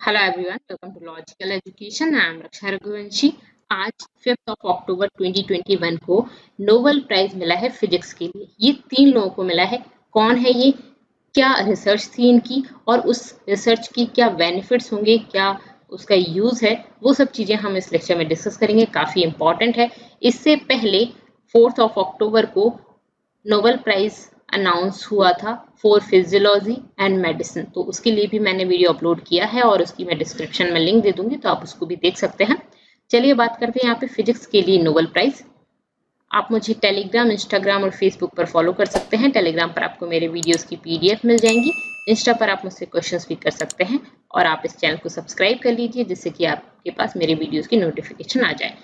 Hello everyone, welcome to logical education. I am Raksha Raghuvanshi. आज 5 अक्टूबर 2021 को Nobel prize मिला है फिजिक्स के लिए। ये 3 लोगों को मिला है। कौन है ये, क्या रिसर्च थी इनकी और उस रिसर्च की क्या बेनिफिट्स होंगे, क्या उसका यूज है, वो सब चीजें हम इस लेक्चर में डिस्कस करेंगे। काफी इंपॉर्टेंट है। इससे पहले 4 अक्टूबर को नोबेल प्राइज अनाउंस हुआ था फॉर फिजियोलॉजी एंड मेडिसिन, तो उसके लिए भी मैंने वीडियो अपलोड किया है और उसकी मैं डिस्क्रिप्शन में लिंक दे दूंगी, तो आप उसको भी देख सकते हैं। चलिए बात करते हैं यहाँ पे फिजिक्स के लिए नोबेल प्राइज। आप मुझे टेलीग्राम, इंस्टाग्राम और फेसबुक पर फॉलो कर सकते हैं। टेलीग्राम पर आपको मेरे वीडियोस की पीडीएफ मिल जाएंगी। इंस्टा पर आप मुझसे क्वेश्चंस भी कर सकते हैं और आप इस चैनल को सब्सक्राइब कर लीजिए जिससे कि आपके पास मेरे वीडियोस की नोटिफिकेशन आ जाए।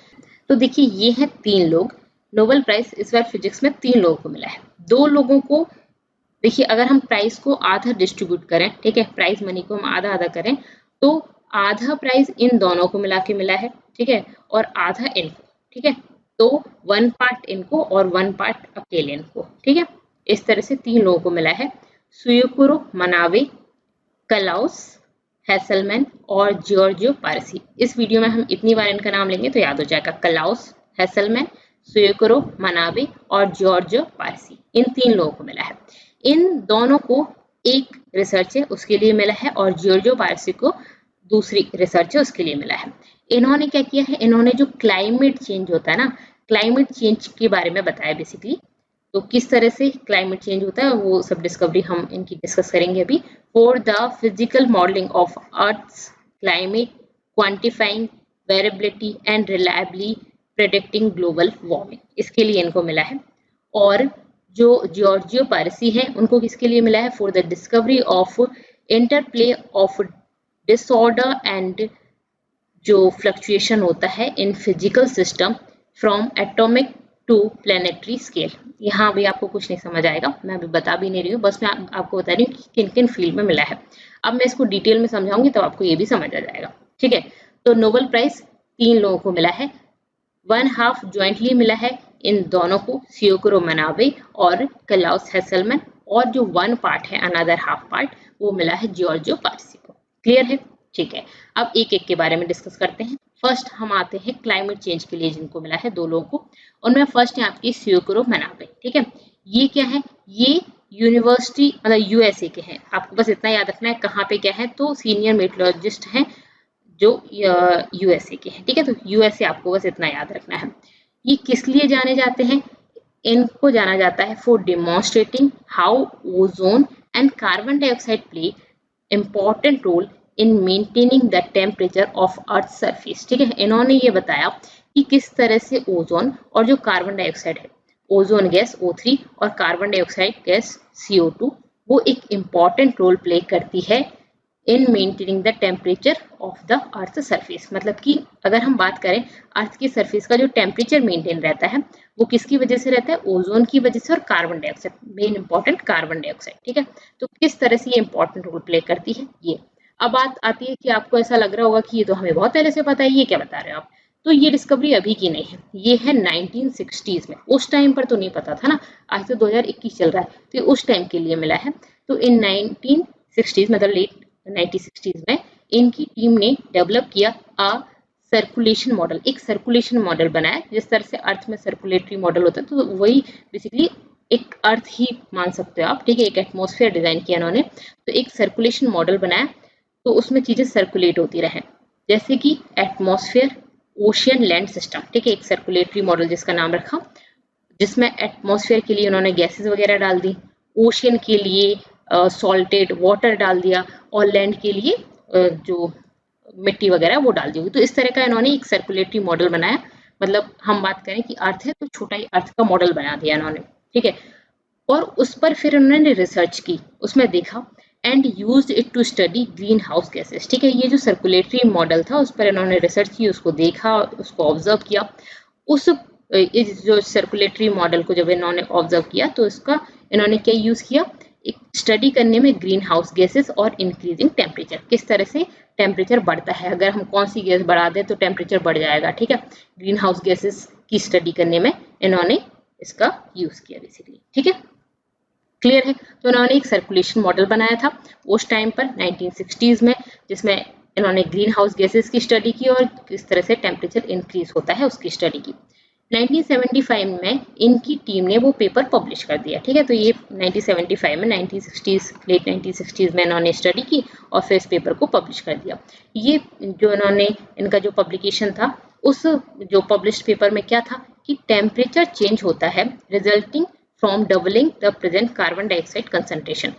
तो देखिए, ये हैं 3 लोग। नोबेल प्राइज इस बार फिजिक्स में 3 लोगों को मिला है। 2 लोगों को देखिए, अगर हम प्राइस को आधा डिस्ट्रीब्यूट करें, ठीक है, प्राइज मनी को हम आधा आधा करें, तो आधा प्राइज इन दोनों को मिला के मिला है, ठीक है, और आधा इनको, ठीक है। तो 1 पार्ट इनको और 1 पार्ट अकेले इनको, ठीक है। इस तरह से 3 लोगों को मिला है, सुयोकुरो मनावे, क्लाउस हैसलमैन और जॉर्जियो पारसी। इस वीडियो में हम इतनी बार इनका नाम लेंगे तो याद हो जाएगा। क्लाउस, हैसलमैन, सुयोकुरो मनावे और जॉर्जियो पारसी, इन 3 लोगों को मिला है। इन दोनों को एक रिसर्च है उसके लिए मिला है और जॉर्जियो पारसी को दूसरी रिसर्च है उसके लिए मिला है। इन्होंने क्या किया है, इन्होंने जो क्लाइमेट चेंज होता है ना, क्लाइमेट चेंज के बारे में बताया बेसिकली। तो किस तरह से क्लाइमेट चेंज होता है वो सब डिस्कवरी हम इनकी डिस्कस करेंगे अभी। For the physical modelling of earth's climate, quantifying variability and reliably predicting global warming, इसके लिए इनको मिला है। और जो जॉर्जियो पारसी हैं उनको किसके लिए मिला है, for the discovery of interplay of disorder and जो फ्लक्चुएशन होता है in physical system from atomic to planetary scale. यहाँ भी आपको कुछ नहीं समझ आएगा, मैं अभी बता भी नहीं रही हूँ, बस मैं आपको बता रही हूँ कि किन किन फील्ड में मिला है। अब मैं इसको डिटेल में समझाऊंगी तो आपको ये भी समझ आ जाएगा, ठीक है। तो नोबेल प्राइज 3 लोगों को मिला है, 1/2 ज्वाइंटली मिला है इन दोनों को, सुयोकुरो मनावे और क्लाउस हैसलमैन, और जो 1 पार्ट है, अनदर हाफ पार्ट, वो मिला है जॉर्जियो पारसी को। क्लियर है, ठीक है। अब एक एक के बारे में डिस्कस करते हैं। फर्स्ट हम आते हैं क्लाइमेट चेंज के लिए जिनको मिला है 2 लोगों को, उनमें फर्स्ट है आपकी सुयोकुरो मनावे, ठीक है। ये क्या है, ये यूनिवर्सिटी मतलब यूएसए के हैं। आपको बस इतना याद रखना है कहाँ पे क्या है, तो सीनियर मेट्रोलॉजिस्ट हैं जो यूएसए के हैं, ठीक है। तो यूएसए आपको बस इतना याद रखना है। ये किस लिए जाने जाते हैं, इनको जाना जाता है for demonstrating how ozone and carbon dioxide play important role in maintaining the temperature of earth surface, ठीक है। इन्होंने ये बताया कि किस तरह से ओजोन और जो कार्बन डाइऑक्साइड है, ओजोन गैस O3 और कार्बन डाइऑक्साइड गैस CO2, वो एक इम्पॉर्टेंट रोल प्ले करती है इन maintaining the temperature of the earth surface. मतलब कि अगर हम बात करें अर्थ की सरफेस का जो टेम्परेचर मेंटेन रहता है वो किसकी वजह से रहता है, ओजोन की वजह से और carbon dioxide, main important carbon dioxide, ठीक है। तो किस तरह से ये इंपॉर्टेंट रोल प्ले करती है ये। अब बात आती है कि आपको ऐसा लग रहा होगा कि ये तो हमें बहुत पहले से पता है, ये क्या बता रहे हो आप। तो ये डिस्कवरी अभी की नहीं है, ये है 1960s में। उस टाइम पर तो नहीं पता था ना, आज तो 2021 चल रहा है, तो उस टाइम के लिए मिला है। तो इन 1960s मतलब लेट 1960s में इनकी टीम ने डेवलप किया सर्कुलेशन मॉडल, एक सर्कुलेशन मॉडल बनाया। जिस तरह से अर्थ में सर्कुलेटरी मॉडल होता है, तो वही बेसिकली एक अर्थ ही मान सकते हो आप, ठीक है। एक एटमॉस्फेयर डिजाइन किया इन्होंने, तो एक सर्कुलेशन मॉडल बनाया, तो उसमें चीजें सर्कुलेट होती रहे, जैसे कि एटमॉस्फेयर, ओशियन, लैंड सिस्टम, ठीक है। एक सर्कुलेटरी मॉडल जिसका नाम रखा, जिसमें एटमॉस्फेयर के लिए उन्होंने गैसेस वगैरह डाल दी, ओशियन के लिए सॉल्टेड वाटर डाल दिया, और लैंड के लिए जो मिट्टी वगैरह वो डाल दी हुई। तो इस तरह का इन्होंने एक सर्कुलेटरी मॉडल बनाया। मतलब हम बात करें कि अर्थ है तो छोटा ही अर्थ का मॉडल बना दिया इन्होंने, ठीक है। और उस पर फिर उन्होंने रिसर्च की, उसमें देखा and used it to study greenhouse gases, ठीक है। ये जो सर्कुलेटरी मॉडल था उस पर इन्होंने रिसर्च की, उसको देखा, उसको ऑब्जर्व किया। उस इस जो सर्कुलेटरी मॉडल को जब इन्होंने ऑब्जर्व किया तो इसका इन्होंने क्या यूज किया, एक स्टडी करने में ग्रीन हाउस गैसेस और इंक्रीजिंग टेम्परेचर, किस तरह से टेम्परेचर बढ़ता है, अगर हम कौन सी गैस बढ़ा दें तो टेम्परेचर बढ़ जाएगा, ठीक है। ग्रीन हाउस गैसेस की स्टडी करने में इन्होंने इसका यूज किया बेसिकली, ठीक है। क्लियर है। तो उन्होंने एक सर्कुलेशन मॉडल बनाया था उस टाइम पर 1960s में, जिसमें इन्होंने ग्रीन हाउस गैसेस की स्टडी की और किस तरह से टेम्परेचर इंक्रीज होता है उसकी स्टडी की। 1975 में इनकी टीम ने वो पेपर पब्लिश कर दिया, ठीक है। तो ये 1975 में 1960s लेट 1960s में इन्होंने स्टडी की और फिर इस पेपर को पब्लिश कर दिया। ये जो इन्होंने इनका जो पब्लिकेशन था उस जो पब्लिश्ड पेपर में क्या था कि टेम्परेचर चेंज होता है resulting from doubling the present carbon dioxide concentration.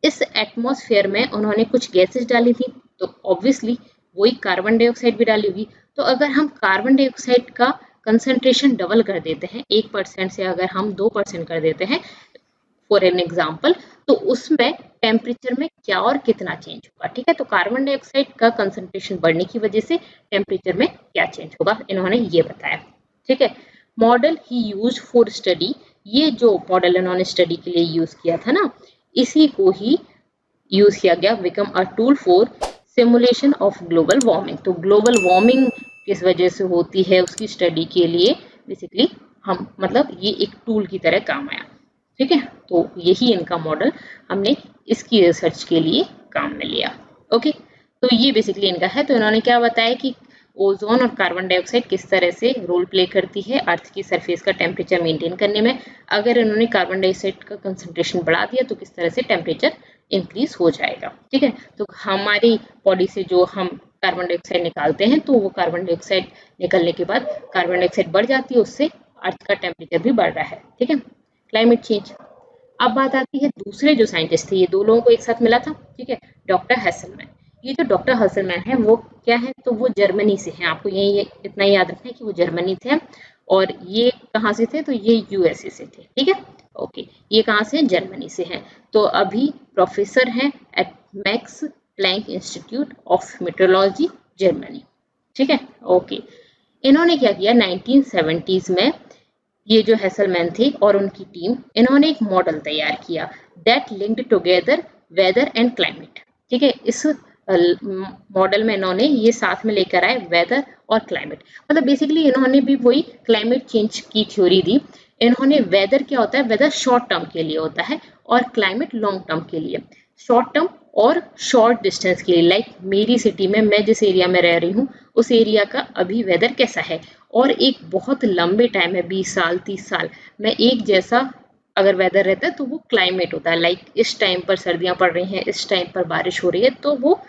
इस एटमॉस्फेयर में उन्होंने कुछ गैसेस डाली थी तो ऑब्वियसली वही कार्बन डाइऑक्साइड भी डाली होगी। तो अगर हम कार्बन डाइऑक्साइड का कंसंट्रेशन डबल कर देते हैं 1% से अगर हम 2% कर देते हैं फॉर एन एग्जाम्पल, तो उसमें टेम्परेचर में क्या और कितना चेंज होगा, ठीक है। तो कार्बन डाइऑक्साइड का कंसंट्रेशन बढ़ने की वजह से टेम्परेचर में क्या चेंज होगा इन्होंने ये बताया, ठीक है। Model he use for study, ये जो मॉडल इन्होंने स्टडी के लिए यूज किया था ना, इसी को ही यूज किया गया become a tool for simulation of global warming. तो ग्लोबल वार्मिंग किस वजह से होती है उसकी स्टडी के लिए बेसिकली हम मतलब ये एक टूल की तरह काम आया, ठीक है। तो यही इनका मॉडल हमने इसकी रिसर्च के लिए काम में लिया। ओके, तो ये बेसिकली इनका है। तो इन्होंने क्या बताया कि ओजोन और कार्बन डाइऑक्साइड किस तरह से रोल प्ले करती है अर्थ की सरफेस का टेम्परेचर मेंटेन करने में। अगर इन्होंने कार्बन डाइऑक्साइड का कंसंट्रेशन बढ़ा दिया तो किस तरह से टेम्परेचर इंक्रीज हो जाएगा, ठीक है। तो हमारी बॉडी से जो हम कार्बन डाइऑक्साइड निकालते हैं तो वो कार्बन डाइऑक्साइड निकलने के बाद कार्बन डाइऑक्साइड बढ़ जाती है, उससे अर्थ का टेम्परेचर भी बढ़ रहा है, ठीक है। Climate change. अब बात आती है दूसरे जो साइंटिस्ट थे, ये दो लोगों को एक साथ मिला था, ठीक है, डॉक्टर हैसलमैन। ये जो डॉक्टर हैसलमैन है वो क्या है, तो वो जर्मनी से हैं। आपको यही इतना याद रखना है कि वो जर्मनी थे और ये कहाँ से थे, तो ये यूएसए से थे, ठीक है। ओके, ये कहाँ से, जर्मनी से हैं। तो अभी प्रोफेसर हैं at Max Planck Institute of metrology Germany, ठीक है। ओके, इन्होंने क्या किया 1970s में, ये जो हैसलमैन थे और उनकी टीम, इन्होंने एक मॉडल तैयार किया that linked together weather and climate, ठीक है। इस मॉडल में इन्होंने ये साथ में लेकर आए वेदर और क्लाइमेट, मतलब बेसिकली इन्होंने भी वही क्लाइमेट चेंज की थ्योरी दी। इन्होंने वेदर क्या होता है, वेदर शॉर्ट टर्म के लिए होता है और क्लाइमेट लॉन्ग टर्म के लिए। शॉर्ट टर्म और शॉर्ट डिस्टेंस के लिए, लाइक मेरी सिटी में, मैं जिस एरिया में रह रही हूँ उस एरिया का अभी वेदर कैसा है, और एक बहुत लंबे टाइम है 20 साल 30 साल में एक जैसा अगर वेदर रहता है तो वो क्लाइमेट होता है। लाइक इस टाइम पर सर्दियां पड़ रही हैं, इस टाइम पर बारिश हो रही है, तो वो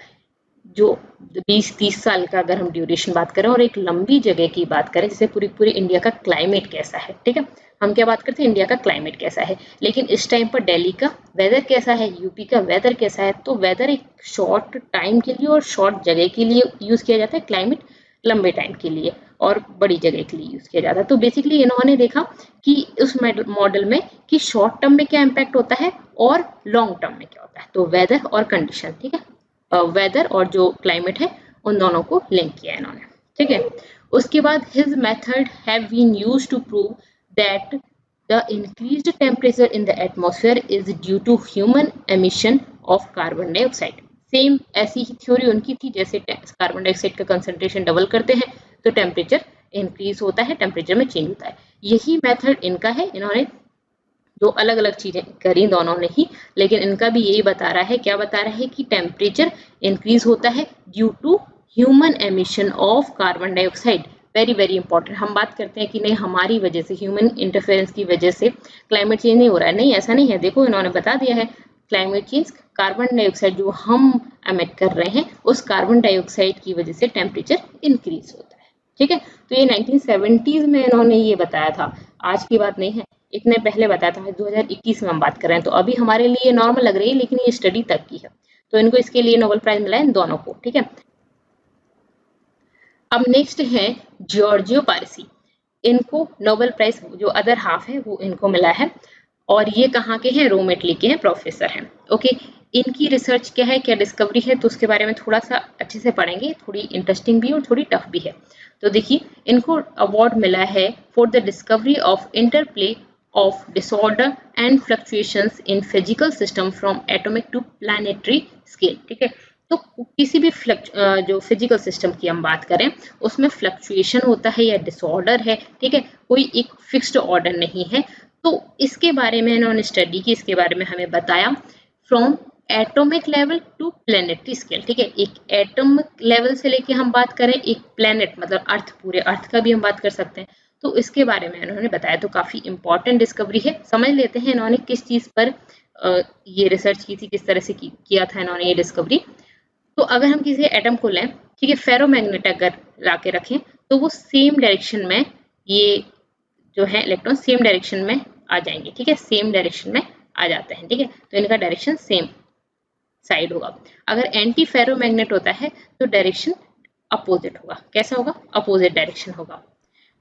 जो 20-30 साल का अगर हम ड्यूरेशन बात करें और एक लंबी जगह की बात करें, जैसे पूरी इंडिया का क्लाइमेट कैसा है, ठीक है। हम क्या बात करते हैं, इंडिया का क्लाइमेट कैसा है, लेकिन इस टाइम पर दिल्ली का वेदर कैसा है, यूपी का वेदर कैसा है। तो वेदर एक शॉर्ट टाइम के लिए और शॉर्ट जगह के लिए यूज किया जाता है, क्लाइमेट लंबे टाइम के लिए और बड़ी जगह के लिए यूज किया जाता है। तो बेसिकली इन्होंने देखा कि उस मॉडल में कि शॉर्ट टर्म में क्या इम्पैक्ट होता है और लॉन्ग टर्म में क्या होता है। तो वेदर और कंडीशन, ठीक है, वेदर और जो क्लाइमेट है उन दोनों को लिंक किया इन्होंने, ठीक है। उसके बाद his method have been used to prove that the increased temperature in the atmosphere is due to human emission of carbon dioxide। Same ऐसी ही थ्योरी उनकी थी, जैसे कार्बन डाइऑक्साइड का कंसंट्रेशन डबल करते हैं तो टेम्परेचर इंक्रीज होता है, टेम्परेचर में चेंज होता है। यही मेथड इनका है। इन्होंने दो अलग अलग चीजें करी दोनों ने ही, लेकिन इनका भी यही बता रहा है, क्या बता रहा है कि टेम्परेचर इंक्रीज होता है due to human emission of carbon dioxide. Very important. हम बात करते हैं कि नहीं हमारी वजह से, ह्यूमन इंटरफेरेंस की वजह से क्लाइमेट चेंज नहीं हो रहा है, नहीं ऐसा नहीं है। देखो इन्होंने बता दिया है क्लाइमेट चेंज कार्बन डाइऑक्साइड जो हम एमिट कर रहे हैं उस कार्बन डाइऑक्साइड की वजह से टेम्परेचर इंक्रीज होता है, ठीक है। तो ये 1970s में इन्होंने ये बताया था, आज की बात नहीं है, इतने पहले बताया था, 2021 में हम बात कर रहे हैं। तो अभी हमारे लिए नॉर्मल लग रही है, लेकिन ये स्टडी तक की है। तो इनको इसके लिए नोबेल प्राइज मिला है इन दोनों को, ठीक है। अब नेक्स्ट है जॉर्जियो पारसी। इनको नोबेल प्राइज जो अदर हाफ है वो इनको मिला है और ये कहाँ के हैं, रोम इटली के हैं, प्रोफेसर हैं। ओके, इनकी रिसर्च क्या है, क्या डिस्कवरी है, तो उसके बारे में थोड़ा सा अच्छे से पढ़ेंगे, थोड़ी इंटरेस्टिंग भी और थोड़ी टफ भी है। तो देखिए इनको अवार्ड मिला है for the discovery of interplay of disorder and fluctuations in physical system from atomic to planetary scale, ठीक है। तो किसी भी जो फिजिकल सिस्टम की हम बात करें उसमें फ्लक्चुएशन होता है या डिसऑर्डर है, ठीक है, कोई एक फिक्स्ड ऑर्डर नहीं है। तो इसके बारे में इन्होंने स्टडी की, इसके बारे में हमें बताया from atomic level to planetary scale, ठीक है। एक एटॉमिक लेवल से लेके हम बात करें एक प्लेनेट मतलब अर्थ, पूरे अर्थ का भी हम बात कर सकते हैं, तो इसके बारे में इन्होंने बताया। तो काफी इंपॉर्टेंट डिस्कवरी है। समझ लेते हैं इन्होंने किस चीज पर ये रिसर्च की थी, किस तरह से किया था इन्होंने ये डिस्कवरी। तो अगर हम किसी एटम को लें, ठीक है, फेरोमैग्नेट अगर ला के रखें तो वो सेम डायरेक्शन में, ये जो है इलेक्ट्रॉन सेम डायरेक्शन में आ जाएंगे, ठीक है, सेम डायरेक्शन में आ जाते हैं, ठीक है। तो इनका डायरेक्शन सेम साइड होगा। अगर एंटी फेरोमैग्नेट होता है तो डायरेक्शन अपोजिट होगा। कैसा होगा? अपोजिट डायरेक्शन होगा।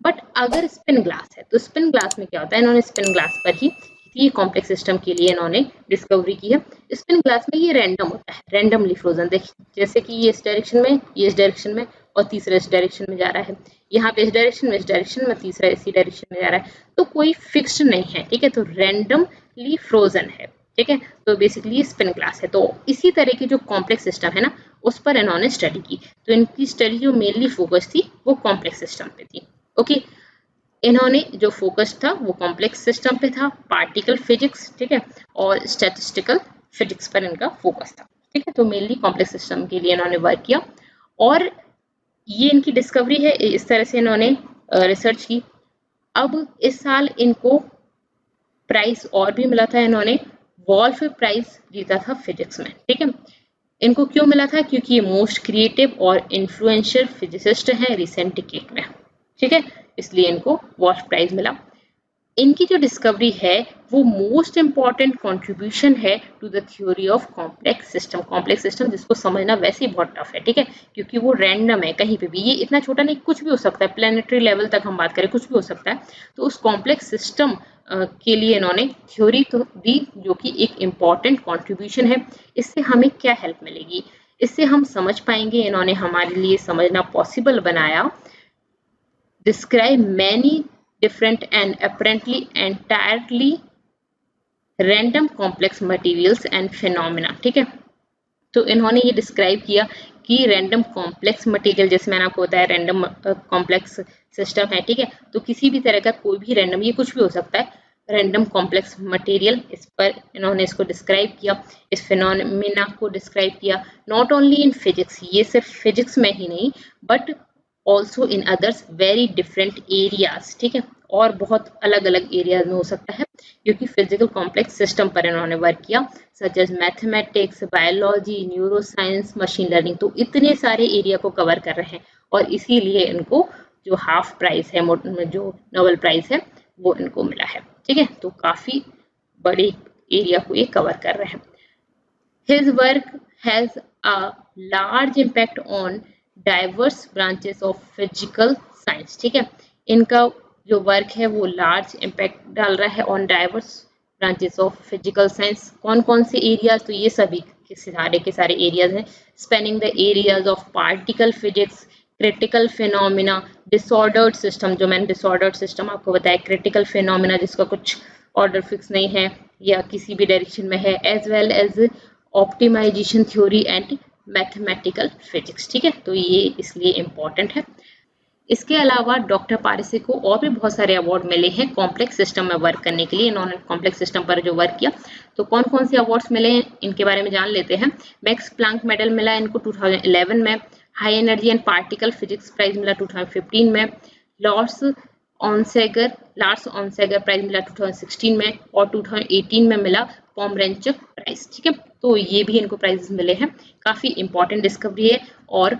बट अगर स्पिन ग्लास है तो स्पिन ग्लास में क्या होता है, इन्होंने स्पिन ग्लास पर ही ये कॉम्प्लेक्स सिस्टम के लिए इन्होंने डिस्कवरी की है। स्पिन ग्लास में ये रैंडम होता है, रैंडमली फ्रोजन। देखिए जैसे कि ये इस डायरेक्शन में, ये इस डायरेक्शन में, और तीसरा इस डायरेक्शन में जा रहा है, यहाँ पे इस डायरेक्शन में, इस डायरेक्शन में, तीसरा इसी डायरेक्शन में जा रहा है। तो कोई फिक्स्ड नहीं है, ठीक है, तो रैंडमली फ्रोजन है, ठीक है। तो बेसिकली स्पिन ग्लास है। तो इसी तरह की जो कॉम्प्लेक्स सिस्टम है ना, उस पर इन्होंने स्टडी की। तो इनकी स्टडी जो मेनली फोकस थी वो कॉम्प्लेक्स सिस्टम पे थी। ओके, इन्होंने जो फोकस था वो कॉम्प्लेक्स सिस्टम पे था, पार्टिकल फिजिक्स, ठीक है, और स्टैटिस्टिकल फिजिक्स पर इनका फोकस था, ठीक है। तो मेनली कॉम्प्लेक्स सिस्टम के लिए इन्होंने वर्क किया और ये इनकी डिस्कवरी है। इस तरह से इन्होंने रिसर्च की। अब इस साल इनको प्राइज और भी मिला था, इन्होंने वॉल्फ प्राइज जीता था फिजिक्स में, ठीक है। इनको क्यों मिला था? क्योंकि ये मोस्ट क्रिएटिव और इन्फ्लुएंशियल फिजिसिस्ट हैं रिसेंट डिकेड में, ठीक है, इसलिए इनको वॉल्फ प्राइज मिला। इनकी जो डिस्कवरी है वो मोस्ट इंपॉर्टेंट कंट्रीब्यूशन है to the theory of complex system. Complex system जिसको समझना वैसे ही बहुत टफ है, ठीक है, क्योंकि वो रैंडम है, कहीं पे भी, ये इतना छोटा नहीं, कुछ भी हो सकता है, प्लेनेटरी लेवल तक हम बात करें कुछ भी हो सकता है। तो उस कॉम्प्लेक्स सिस्टम के लिए इन्होंने थ्योरी तो दी, जो कि एक इम्पॉर्टेंट कॉन्ट्रीब्यूशन है। इससे हमें क्या हेल्प मिलेगी, इससे हम समझ पाएंगे, इन्होंने हमारे लिए समझना पॉसिबल बनाया। describe many different and apparently entirely random complex materials and phenomena, ठीक है। तो इन्होंने ये डिस्क्राइब किया कि रैंडम कॉम्प्लेक्स मटेरियल, जैसे मैंने आपको बताया रैंडम कॉम्प्लेक्स सिस्टम है, ठीक है, तो किसी भी तरह का कोई भी रैंडम, ये कुछ भी हो सकता है, रैंडम कॉम्प्लेक्स मटेरियल, इस पर इन्होंने इसको डिस्क्राइब किया, इस फिनोमेना को डिस्क्राइब किया। नॉट ओनली इन फिजिक्स, ये सिर्फ फिजिक्स में ही नहीं but also in others very different areas, ठीक है, और बहुत अलग अलग एरियाज में हो सकता है, क्योंकि फिजिकल कॉम्प्लेक्स सिस्टम पर इन्होंने वर्क किया, such as mathematics, biology, neuroscience, machine learning. तो इतने सारे एरिया को कवर कर रहे हैं और इसीलिए इनको जो हाफ प्राइज है, जो नोबेल प्राइज है, वो इनको मिला है, ठीक है। तो काफी बड़े एरिया को ये कवर कर रहे हैं। His work has a large impact on diverse branches of physical science, ठीक है, इनका जो वर्क है वो लार्ज इम्पैक्ट डाल रहा है on diverse branches of physical science. कौन कौन से एरियाज? तो ये सभी के सारे एरियाज हैं, spanning the areas of particle physics, critical phenomena, disordered system, जो मैंने डिसऑर्डर्ड सिस्टम आपको बताया, क्रिटिकल फिनोमिना जिसका कुछ ऑर्डर फिक्स नहीं है या किसी भी डायरेक्शन में है, as well as optimization theory and mathematical physics, ठीक है। तो ये इसलिए इम्पोर्टेंट है। इसके अलावा डॉक्टर पारसी को और भी बहुत सारे अवार्ड मिले हैं कॉम्प्लेक्स सिस्टम में वर्क करने के लिए। इन्होंने कॉम्प्लेक्स सिस्टम पर जो वर्क किया, तो कौन कौन से अवार्ड्स मिले हैं इनके बारे में जान लेते हैं। मैक्स प्लांक मेडल मिला इनको 2011 में, high energy and particle physics prize मिला 2015 में, लार्स ऑनसेगर प्राइज मिला 2016 में, और 2018 में मिला पोमरेंचक प्राइज, ठीक है। तो ये भी इनको प्राइजेस मिले हैं। काफी इंपॉर्टेंट डिस्कवरी है और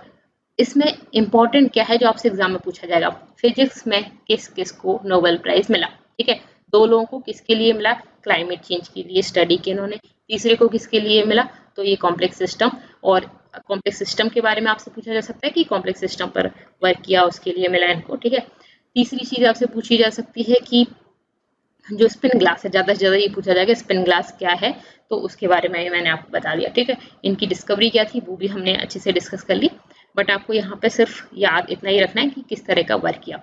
इसमें इंपॉर्टेंट क्या है जो आपसे एग्जाम में पूछा जाएगा, फिजिक्स में किस किस को नोबेल प्राइज मिला, ठीक है। 2 लोगों को किसके लिए मिला? क्लाइमेट चेंज के लिए स्टडी के इन्होंने। तीसरे को किसके लिए मिला? तो ये कॉम्प्लेक्स सिस्टम, और कॉम्प्लेक्स सिस्टम के बारे में आपसे पूछा जा सकता है कि कॉम्प्लेक्स सिस्टम पर वर्क किया उसके लिए मिला इनको, ठीक है। तीसरी चीज आपसे पूछी जा सकती है कि जो स्पिन ग्लास है, ज्यादा से ज्यादा ये पूछा जाएगा स्पिन ग्लास क्या है, तो उसके बारे में मैंने आपको बता दिया, ठीक है। इनकी डिस्कवरी क्या थी वो भी हमने अच्छे से डिस्कस कर ली, बट आपको यहाँ पे सिर्फ याद इतना ही रखना है कि किस तरह का वर्क किया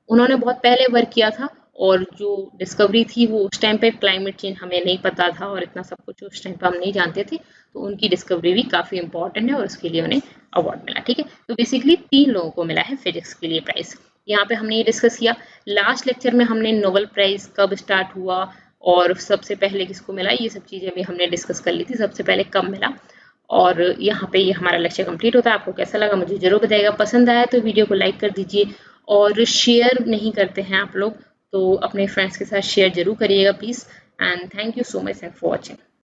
उन्होंने। बहुत पहले वर्क किया था और जो डिस्कवरी थी वो उस टाइम पे क्लाइमेट चेंज हमें नहीं पता था और इतना सब कुछ उस टाइम पे हम नहीं जानते थे, तो उनकी डिस्कवरी भी काफी इंपॉर्टेंट है और उसके लिए उन्हें अवार्ड मिला, ठीक है। तो बेसिकली 3 लोगों को मिला है फिजिक्स के लिए प्राइज। यहाँ पे हमने ये डिस्कस किया। लास्ट लेक्चर में हमने नोबेल प्राइज कब स्टार्ट हुआ, और सबसे पहले किसको मिला, ये सब चीज़ें भी हमने डिस्कस कर ली थी, सबसे पहले कब मिला। और यहाँ पे ये हमारा लेक्चर कंप्लीट होता है। आपको कैसा लगा मुझे जरूर बताइएगा, पसंद आया तो वीडियो को लाइक कर दीजिए, और शेयर नहीं करते हैं आप लोग तो अपने फ्रेंड्स के साथ शेयर जरूर करिएगा please. And thank you so much for watching.